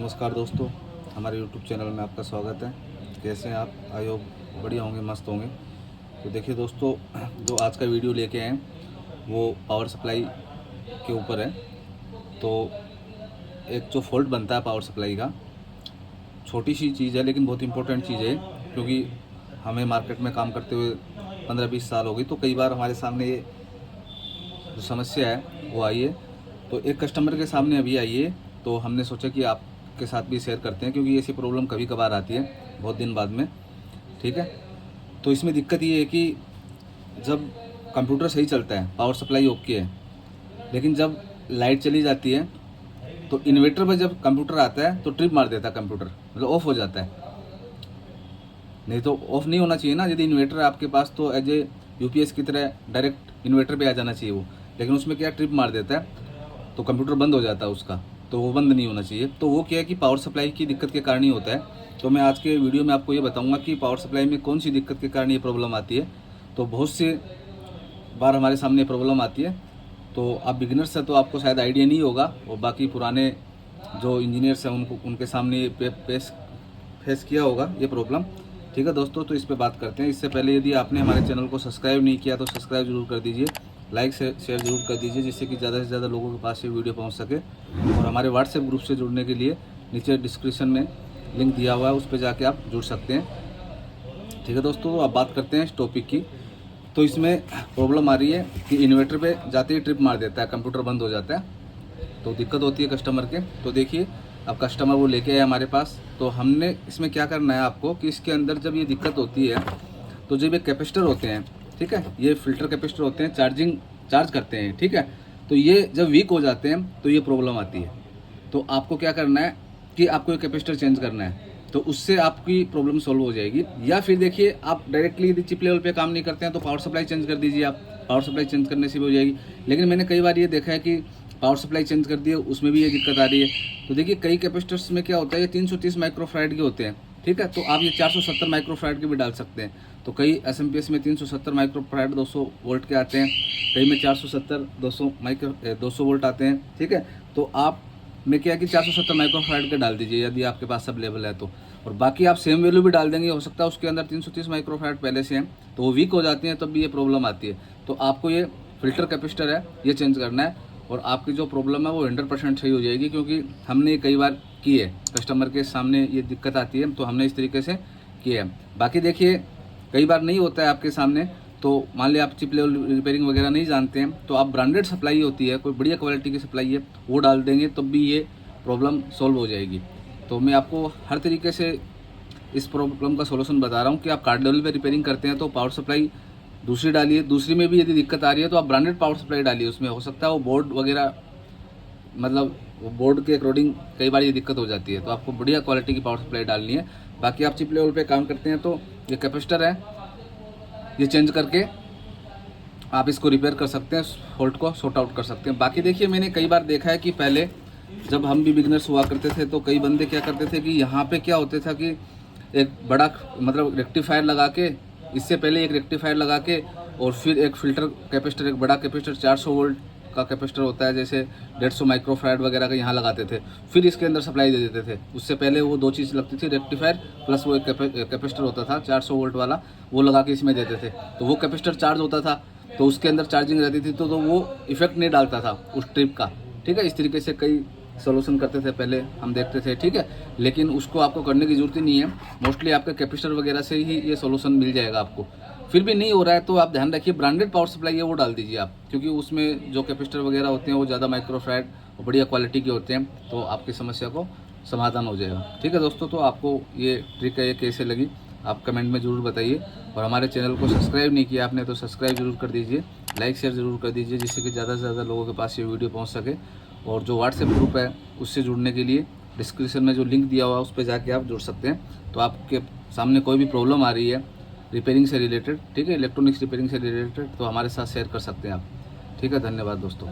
नमस्कार दोस्तों, हमारे YouTube चैनल में आपका स्वागत है। कैसे हैं आप? आई होप बढ़िया होंगे, मस्त होंगे। तो देखिए दोस्तों, जो आज का वीडियो लेके आए हैं वो पावर सप्लाई के ऊपर है। तो एक जो फॉल्ट बनता है पावर सप्लाई का, छोटी सी चीज़ है लेकिन बहुत इंपॉर्टेंट चीज़ है, क्योंकि हमें मार्केट में काम करते हुए 15-20 साल हो गई। तो कई बार हमारे सामने ये जो समस्या है वो आई है। तो एक कस्टमर के सामने अभी आई है, तो हमने सोचा कि आपके साथ भी शेयर करते हैं, क्योंकि ऐसी प्रॉब्लम कभी कभार आती है बहुत दिन बाद में। ठीक है, तो इसमें दिक्कत ये है कि जब कंप्यूटर सही चलता है, पावर सप्लाई ओके है, लेकिन जब लाइट चली जाती है तो इन्वर्टर पर जब कंप्यूटर आता है तो ट्रिप मार देता है कंप्यूटर, मतलब ऑफ हो जाता है। नहीं तो ऑफ नहीं होना चाहिए ना। यदि इन्वर्टर है आपके पास तो एज ए यूपीएस की तरह डायरेक्ट इन्वर्टर पे आ जाना चाहिए वो, लेकिन उसमें क्या ट्रिप मार देता है तो कंप्यूटर बंद हो जाता है उसका। तो वो बंद नहीं होना चाहिए। तो वो क्या है कि पावर सप्लाई की दिक्कत के कारण ही होता है। तो मैं आज के वीडियो में आपको ये बताऊंगा कि पावर सप्लाई में कौन सी दिक्कत के कारण ये प्रॉब्लम आती है। तो बहुत से बार हमारे सामने प्रॉब्लम आती है। तो आप बिगिनर्स हैं तो आपको शायद आइडिया नहीं होगा, और बाकी पुराने जो इंजीनियर्स हैं उनके सामने फेस किया होगा ये प्रॉब्लम। ठीक है दोस्तों, तो इस पर बात करते हैं। इससे पहले यदि आपने हमारे चैनल को सब्सक्राइब नहीं किया तो सब्सक्राइब जरूर कर दीजिए, लाइक शेयर जरूर कर दीजिए, जिससे कि ज़्यादा से ज़्यादा लोगों के पास ये वीडियो पहुंच सके। और हमारे व्हाट्सएप ग्रुप से जुड़ने के लिए नीचे डिस्क्रिप्शन में लिंक दिया हुआ है, उस पर जाके आप जुड़ सकते हैं। ठीक है दोस्तों, तो अब बात करते हैं इस टॉपिक की। तो इसमें प्रॉब्लम आ रही है कि इन्वर्टर पे जाते ही ट्रिप मार देता है, कंप्यूटर बंद हो जाता है, तो दिक्कत होती है कस्टमर के। तो देखिए, अब कस्टमर वो लेके आए हमारे पास, तो हमने इसमें क्या करना है आपको कि इसके अंदर जब ये दिक्कत होती है तो जब ये कैपेसिटर होते हैं, ठीक है, ये फिल्टर कैपेसिटर होते हैं, चार्ज करते हैं, ठीक है। तो ये जब वीक हो जाते हैं तो ये प्रॉब्लम आती है। तो आपको क्या करना है कि आपको ये कैपेसिटर चेंज करना है, तो उससे आपकी प्रॉब्लम सॉल्व हो जाएगी। या फिर देखिए, आप डायरेक्टली यदि चिप लेवल पे काम नहीं करते हैं तो पावर सप्लाई चेंज कर दीजिए। आप पावर सप्लाई चेंज करने से भी हो जाएगी। लेकिन मैंने कई बार ये देखा है कि पावर सप्लाई चेंज कर दिए, उसमें भी ये दिक्कत आ रही है। तो देखिए, कई कैपेसिटर्स में क्या होता है, ये 330 माइक्रोफैराड के होते हैं, ठीक है। तो आप ये 470 माइक्रोफैराड के भी डाल सकते हैं। तो कई एसएमपीएस में 370 माइक्रोफैराड 200 वोल्ट के आते हैं, कई में 470 200 वोल्ट आते हैं, ठीक है। तो आप में क्या है कि 470 माइक्रोफैराड के डाल दीजिए यदि आपके पास सब लेवल है तो। और बाकी आप सेम वैल्यू भी डाल देंगे, हो सकता है उसके अंदर 330 माइक्रोफैराड पहले से हैं, तो वो वीक हो जाती हैं, तब भी ये प्रॉब्लम आती है। तो आपको ये फिल्टर कैपेसिटर है ये चेंज करना है, और आपकी जो प्रॉब्लम है वो 100% सही हो जाएगी। क्योंकि हमने कई बार की है, कस्टमर के सामने ये दिक्कत आती है, तो हमने इस तरीके से किया है। बाकी देखिए, कई बार नहीं होता है आपके सामने, तो मान लिया आप चिप लेवल रिपेयरिंग वगैरह नहीं जानते हैं, तो आप ब्रांडेड सप्लाई होती है, कोई बढ़िया क्वालिटी की सप्लाई है, वो डाल देंगे तब भी ये प्रॉब्लम सॉल्व हो जाएगी। तो मैं आपको हर तरीके से इस प्रॉब्लम का सोल्यूशन बता रहा हूँ कि आप कार्ड लेवल पे रिपेयरिंग करते हैं तो पावर सप्लाई दूसरी डालिए, दूसरी में भी यदि दिक्कत आ रही है तो आप ब्रांडेड पावर सप्लाई डालिए। उसमें हो सकता है वो बोर्ड वगैरह, मतलब वो बोर्ड के अकॉर्डिंग कई बार ये दिक्कत हो जाती है, तो आपको बढ़िया क्वालिटी की पावर सप्लाई डालनी है। बाकी आप चिप लेवल पे काम करते हैं तो ये कैपेसिटर है, ये चेंज करके आप इसको रिपेयर कर सकते हैं, फॉल्ट को सॉर्ट आउट कर सकते हैं। बाकी देखिए, मैंने कई बार देखा है कि पहले जब हम भी बिगनर्स हुआ करते थे तो कई बंदे क्या करते थे कि यहाँ पे क्या होता था कि एक बड़ा मतलब रेक्टिफायर लगा के, इससे पहले एक रेक्टिफायर लगा के, और फिर एक फिल्टर कैपेसिटर, एक बड़ा कैपेसिटर 400 वोल्ट का कैपेसिटर होता है, जैसे 150 माइक्रोफैराड वगैरह का यहाँ लगाते थे, फिर इसके अंदर सप्लाई दे देते थे। उससे पहले वो दो चीज़ लगती थी, रेक्टिफायर प्लस वो एक कैपेसिटर होता था 400 वोल्ट वाला, वो लगा के इसमें देते थे। तो वो कैपेसिटर चार्ज होता था, तो उसके अंदर चार्जिंग रहती थी, तो वो इफेक्ट नहीं डालता था उस ट्रिप का, ठीक है। इस तरीके से कई सोल्यूशन करते थे पहले, हम देखते थे, ठीक है। लेकिन उसको आपको करने की जरूरत ही नहीं है, मोस्टली आपके कैपेसिटर वगैरह से ही ये सोल्यूशन मिल जाएगा आपको। फिर भी नहीं हो रहा है तो आप ध्यान रखिए, ब्रांडेड पावर सप्लाई है वो डाल दीजिए आप, क्योंकि उसमें जो कैपेसिटर वगैरह होते हैं वो ज़्यादा माइक्रोफैराड और बढ़िया क्वालिटी के होते हैं, तो आपकी समस्या को समाधान हो जाएगा। ठीक है दोस्तों, तो आपको ये ट्रिक है ये कैसे लगी आप कमेंट में ज़रूर बताइए। और हमारे चैनल को सब्सक्राइब नहीं किया आपने तो सब्सक्राइब जरूर कर दीजिए, लाइक शेयर ज़रूर कर दीजिए, जिससे कि ज़्यादा से ज़्यादा लोगों के पास ये वीडियो पहुँच सके। और जो व्हाट्सएप ग्रुप है उससे जुड़ने के लिए डिस्क्रिप्शन में जो लिंक दिया हुआ है उस पर जाके आप जुड़ सकते हैं। तो आपके सामने कोई भी प्रॉब्लम आ रही है रिपेयरिंग से रिलेटेड, ठीक है, इलेक्ट्रॉनिक्स रिपेयरिंग से रिलेटेड, तो हमारे साथ शेयर कर सकते हैं आप। ठीक है, धन्यवाद दोस्तों।